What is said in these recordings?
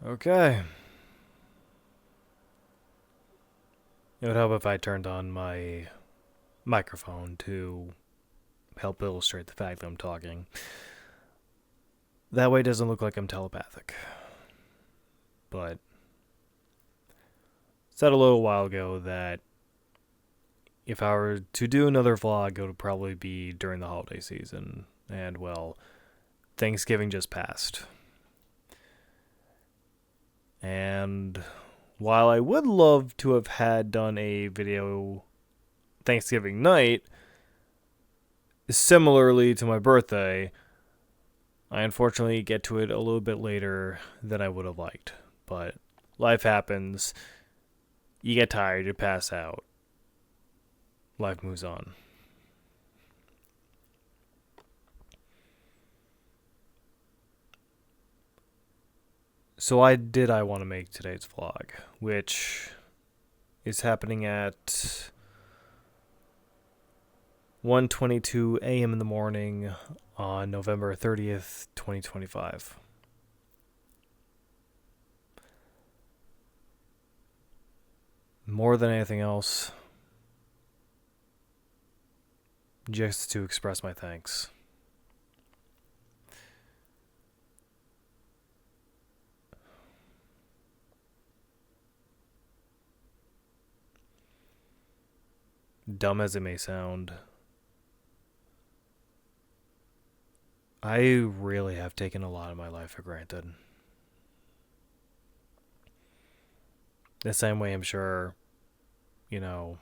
Okay. It would help if I turned on my microphone to help illustrate the fact that I'm talking. That way it doesn't look like I'm telepathic. But said a little while ago that if I were to do another vlog, it would probably be during the holiday season. And, well, Thanksgiving just passed. And while I would love to have had done a video Thanksgiving night, similarly to my birthday, I unfortunately get to it a little bit later than I would have liked. But life happens. You get tired, you pass out. Life moves on. So I want to make today's vlog, which is happening at 1:22 a.m. in the morning on November 30th, 2025. More than anything else, just to express my thanks. Dumb as it may sound, I really have taken a lot of my life for granted. The same way I'm sure, you know,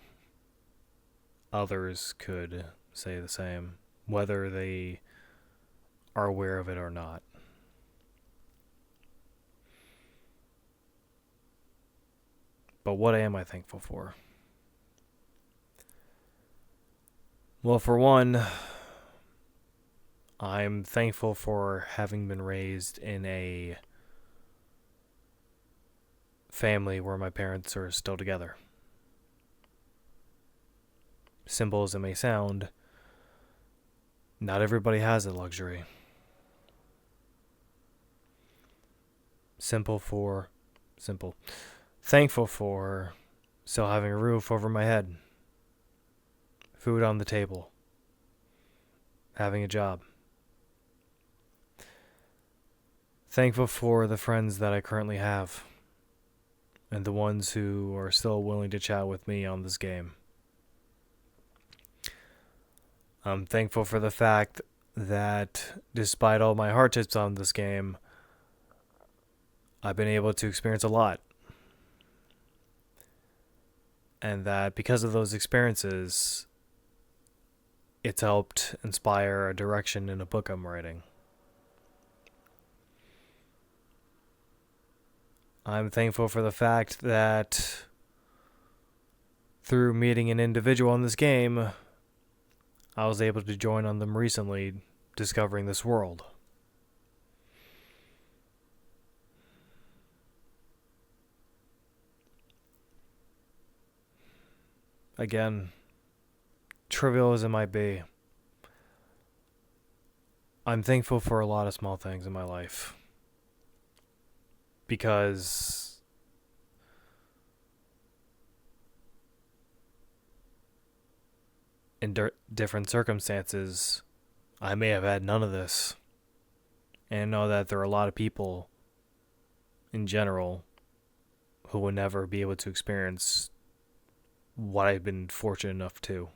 others could say the same, whether they are aware of it or not. But what am I thankful for? Well, for one, I'm thankful for having been raised in a family where my parents are still together. Simple as it may sound, not everybody has that luxury. Simple. Thankful for still having a roof over my head, food on the table, having a job. Thankful for the friends that I currently have and the ones who are still willing to chat with me on this game. I'm thankful for the fact that despite all my hardships on this game, I've been able to experience a lot. And that because of those experiences, it's helped inspire a direction in a book I'm writing. I'm thankful for the fact that through meeting an individual in this game, I was able to join on them recently, discovering this world. Again, trivial as it might be, I'm thankful for a lot of small things in my life. Because in different circumstances, I may have had none of this. And I know that there are a lot of people in general who will never be able to experience what I've been fortunate enough to.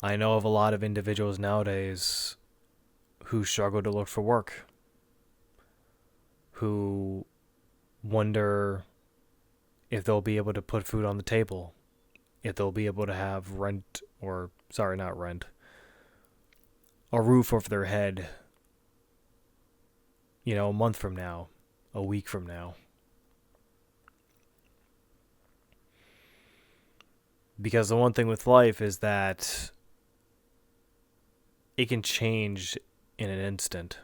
I know of a lot of individuals nowadays who struggle to look for work, who wonder if they'll be able to put food on the table, if they'll be able to have rent, or, sorry, not rent, a roof over their head, a month from now, a week from now. Because the one thing with life is that it can change in an instant.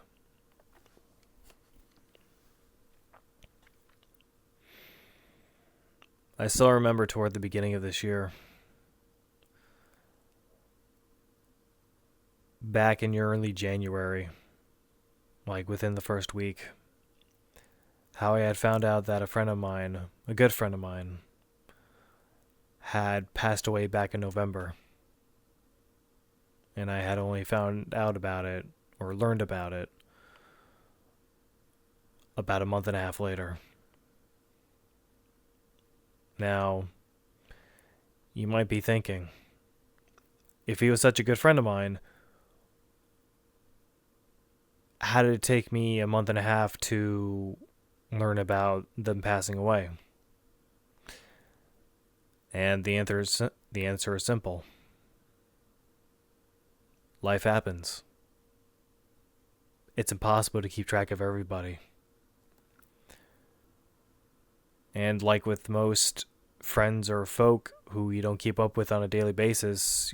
I still remember toward the beginning of this year, back in early January, like within the first week, how I had found out that a friend of mine, a good friend of mine, had passed away back in November. And I had only found out about it, or learned about it, about a month and a half later. Now, you might be thinking, if he was such a good friend of mine, how did it take me a month and a half to learn about them passing away? And the answer is simple. Life happens. It's impossible to keep track of everybody. And like with most friends or folk who you don't keep up with on a daily basis,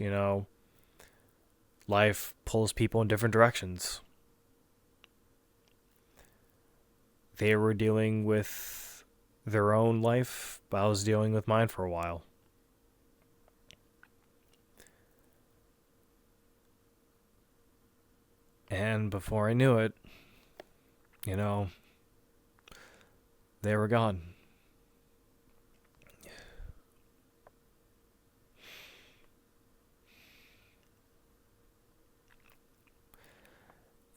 life pulls people in different directions. They were dealing with their own life, but I was dealing with mine for a while. And before I knew it, they were gone.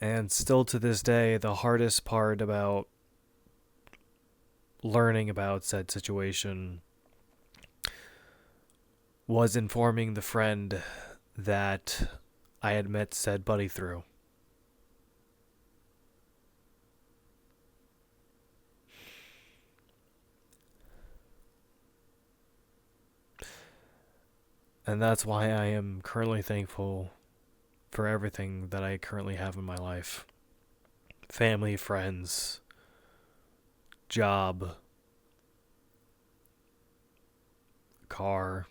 And still to this day, the hardest part about learning about said situation was informing the friend that I had met said buddy through. And that's why I am currently thankful for everything that I currently have in my life. Family, friends, job, car.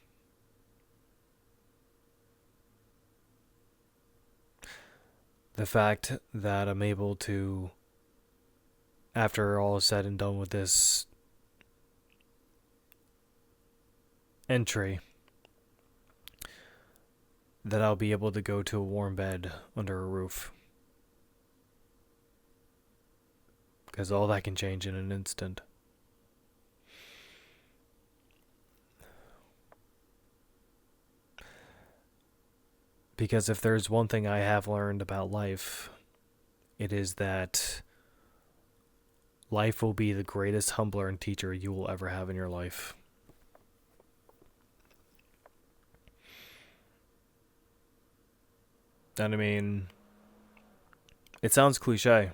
The fact that I'm able to, after all is said and done with this entry, that I'll be able to go to a warm bed under a roof. Because all that can change in an instant. Because if there's one thing I have learned about life, it is that life will be the greatest humbler and teacher you will ever have in your life. And I mean, it sounds cliche.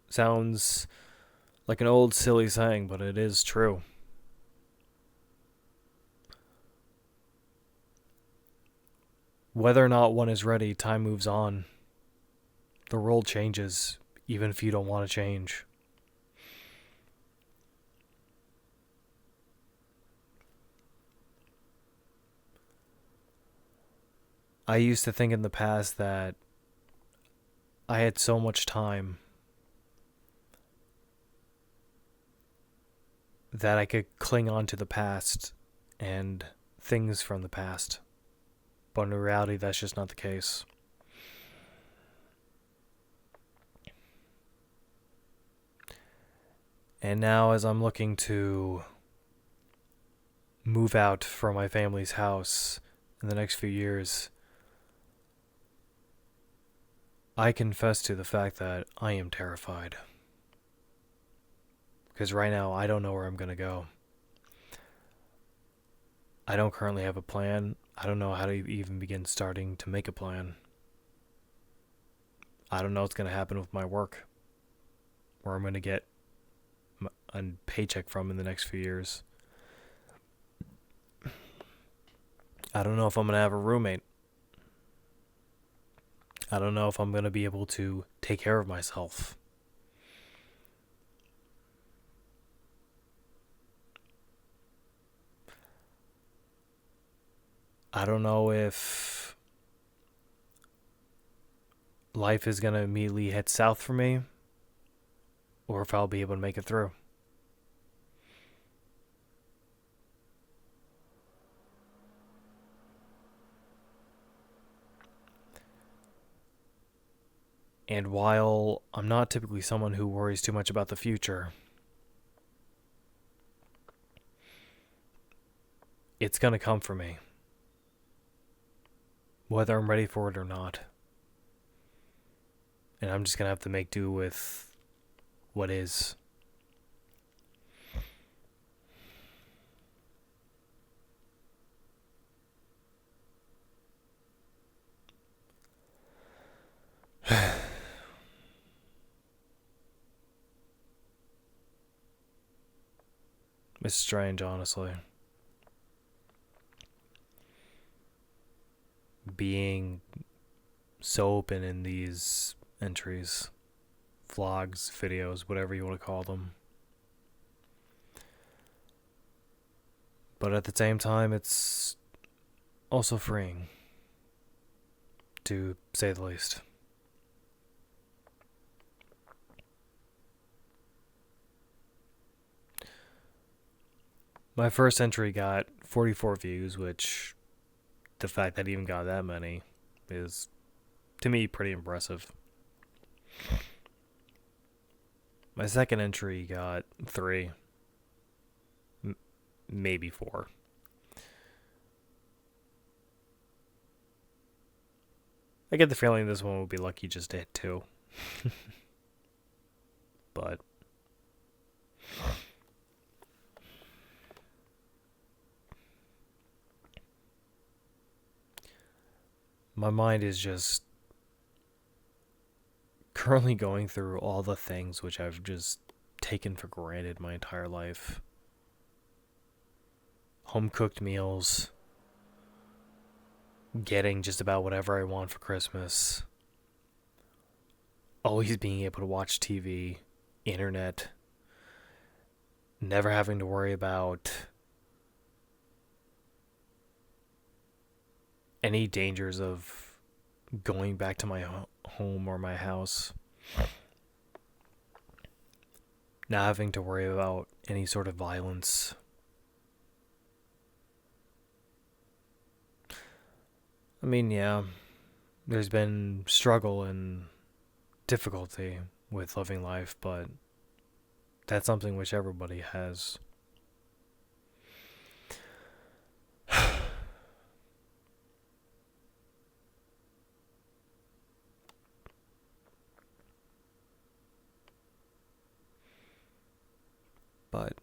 Sounds like an old silly saying, but it is true. Whether or not one is ready, time moves on. The world changes, even if you don't want to change. I used to think in the past that I had so much time that I could cling on to the past and things from the past. But in reality, that's just not the case. And now, as I'm looking to move out from my family's house in the next few years, I confess to the fact that I am terrified. Because right now, I don't know where I'm going to go. I don't currently have a plan. I don't know how to even begin starting to make a plan. I don't know what's going to happen with my work, where I'm going to get a paycheck from in the next few years. I don't know if I'm going to have a roommate. I don't know if I'm going to be able to take care of myself. I don't know if life is going to immediately head south for me, or if I'll be able to make it through. And while I'm not typically someone who worries too much about the future, it's going to come for me, whether I'm ready for it or not. And I'm just going to have to make do with what is. It's strange, honestly. Being so open in these entries, vlogs, videos, whatever you want to call them. But at the same time, it's also freeing, to say the least. My first entry got 44 views, which the fact that it even got that many is, to me, pretty impressive. My second entry got 3, maybe 4. I get the feeling this one will be lucky just to hit 2. But my mind is just currently going through all the things which I've just taken for granted my entire life. Home cooked meals, getting just about whatever I want for Christmas, always being able to watch TV, internet, never having to worry about any dangers of going back to my home or my house, not having to worry about any sort of violence. I mean, yeah, there's been struggle and difficulty with living life, but that's something which everybody has. But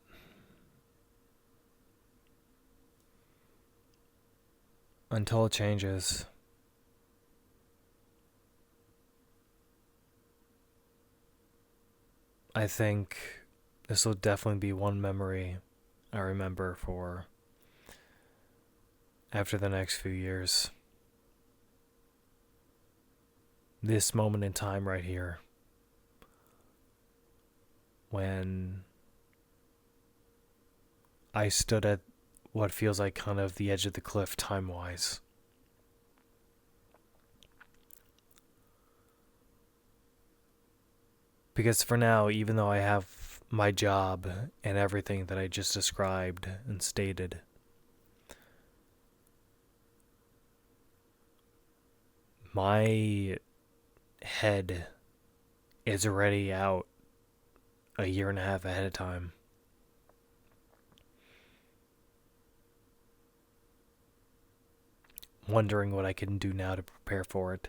until it changes, I think this will definitely be one memory I remember for after the next few years. This moment in time right here, when I stood at what feels like kind of the edge of the cliff time-wise. Because for now, even though I have my job and everything that I just described and stated, my head is already out a year and a half ahead of time. Wondering what I can do now to prepare for it.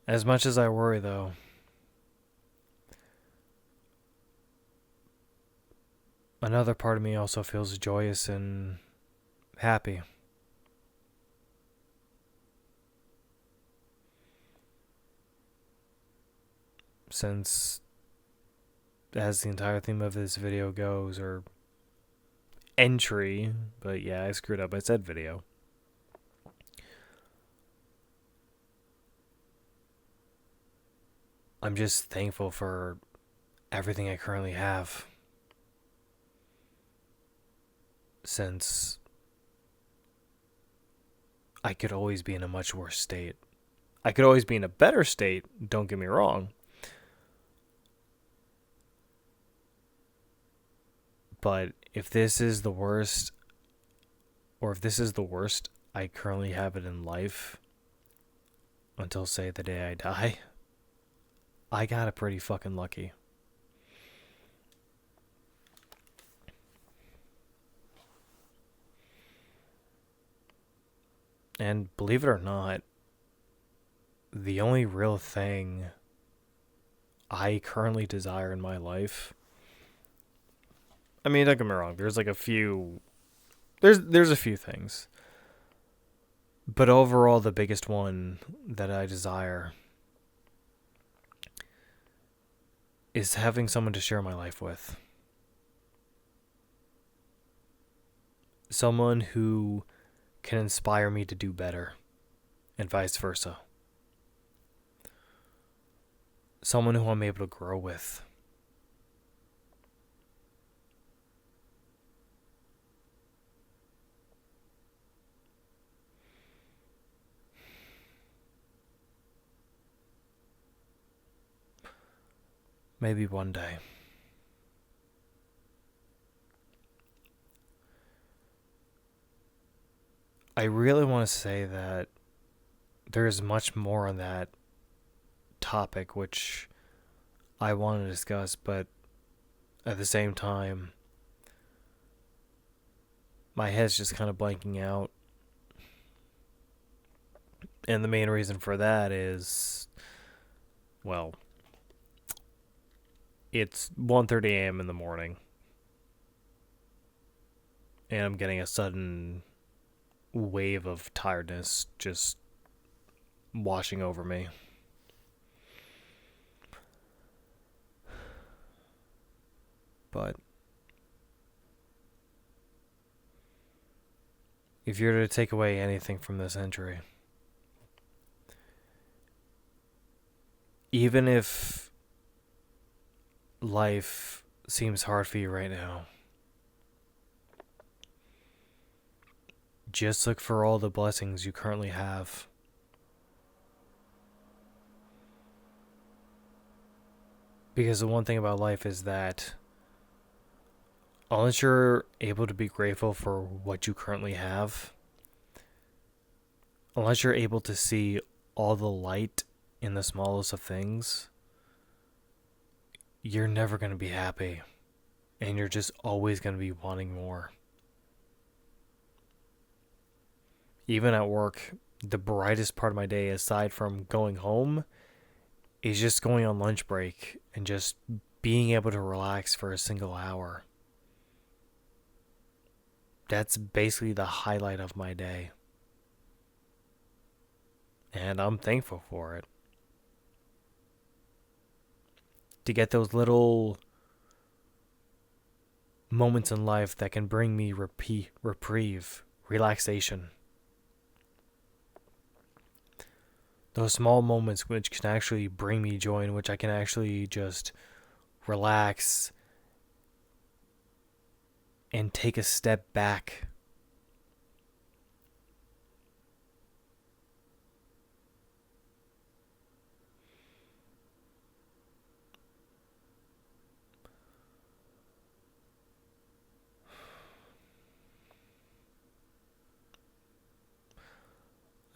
As much as I worry, though, another part of me also feels joyous and happy. Since, as the entire theme of this video goes, or entry, but yeah, I screwed up, I said video. I'm just thankful for everything I currently have. Since I could always be in a much worse state. I could always be in a better state, don't get me wrong. But if this is the worst, or if this is the worst I currently have it in life, until say the day I die, I got it pretty fucking lucky. And believe it or not, the only real thing I currently desire in my life, I mean, don't get me wrong, there's like a few, there's a few things. But overall, the biggest one that I desire is having someone to share my life with. Someone who can inspire me to do better, and vice versa. Someone who I'm able to grow with. Maybe one day. I really want to say that there's much more on that topic which I want to discuss, but at the same time, my head's just kind of blanking out. And the main reason for that is, well, it's 1:30 a.m. in the morning. And I'm getting a sudden wave of tiredness just washing over me. But if you're to take away anything from this entry, even if life seems hard for you right now, just look for all the blessings you currently have. Because the one thing about life is that unless you're able to be grateful for what you currently have, unless you're able to see all the light in the smallest of things, you're never going to be happy. And you're just always going to be wanting more. Even at work, the brightest part of my day, aside from going home, is just going on lunch break and just being able to relax for a single hour. That's basically the highlight of my day. And I'm thankful for it. To get those little moments in life that can bring me reprieve, relaxation. Those small moments which can actually bring me joy, in which I can actually just relax and take a step back.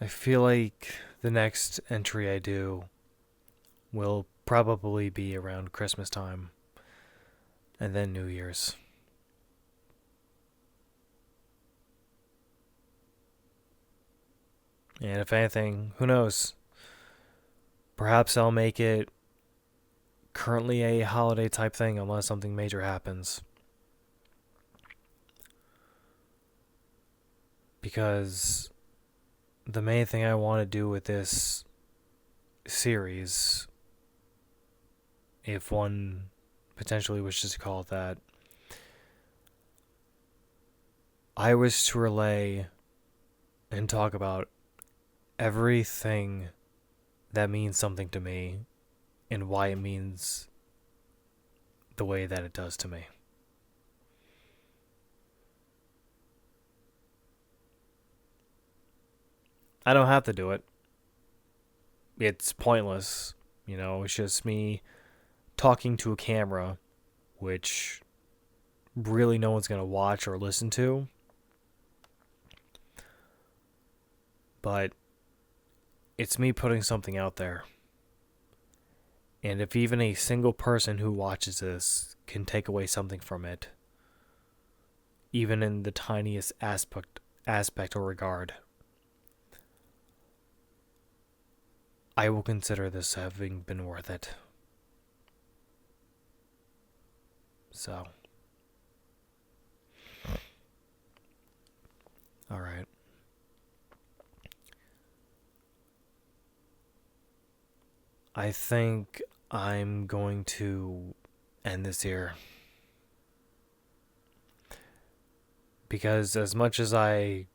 I feel like the next entry I do will probably be around Christmas time and then New Year's. And if anything, who knows? Perhaps I'll make it currently a holiday type thing unless something major happens. Because the main thing I want to do with this series, if one potentially wishes to call it that, I wish to relay and talk about everything that means something to me and why it means the way that it does to me. I don't have to do it. It's pointless. It's just me talking to a camera, which really no one's going to watch or listen to. But it's me putting something out there. And if even a single person who watches this can take away something from it, even in the tiniest aspect or regard, I will consider this having been worth it. So, all right. I think I'm going to end this here. Because as much as I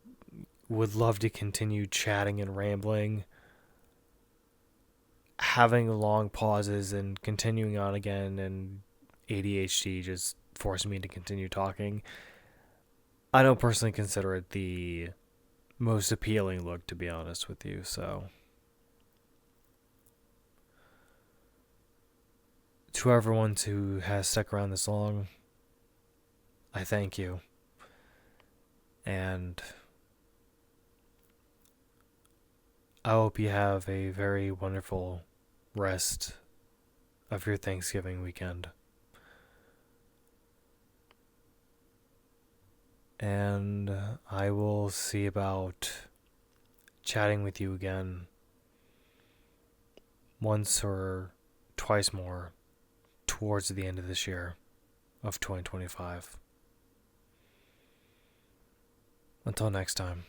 would love to continue chatting and rambling, having long pauses and continuing on again, and ADHD just forced me to continue talking, I don't personally consider it the most appealing look, to be honest with you. So, to everyone who has stuck around this long, I thank you. And I hope you have a very wonderful rest of your Thanksgiving weekend. And I will see about chatting with you again once or twice more towards the end of this year of 2025. Until next time.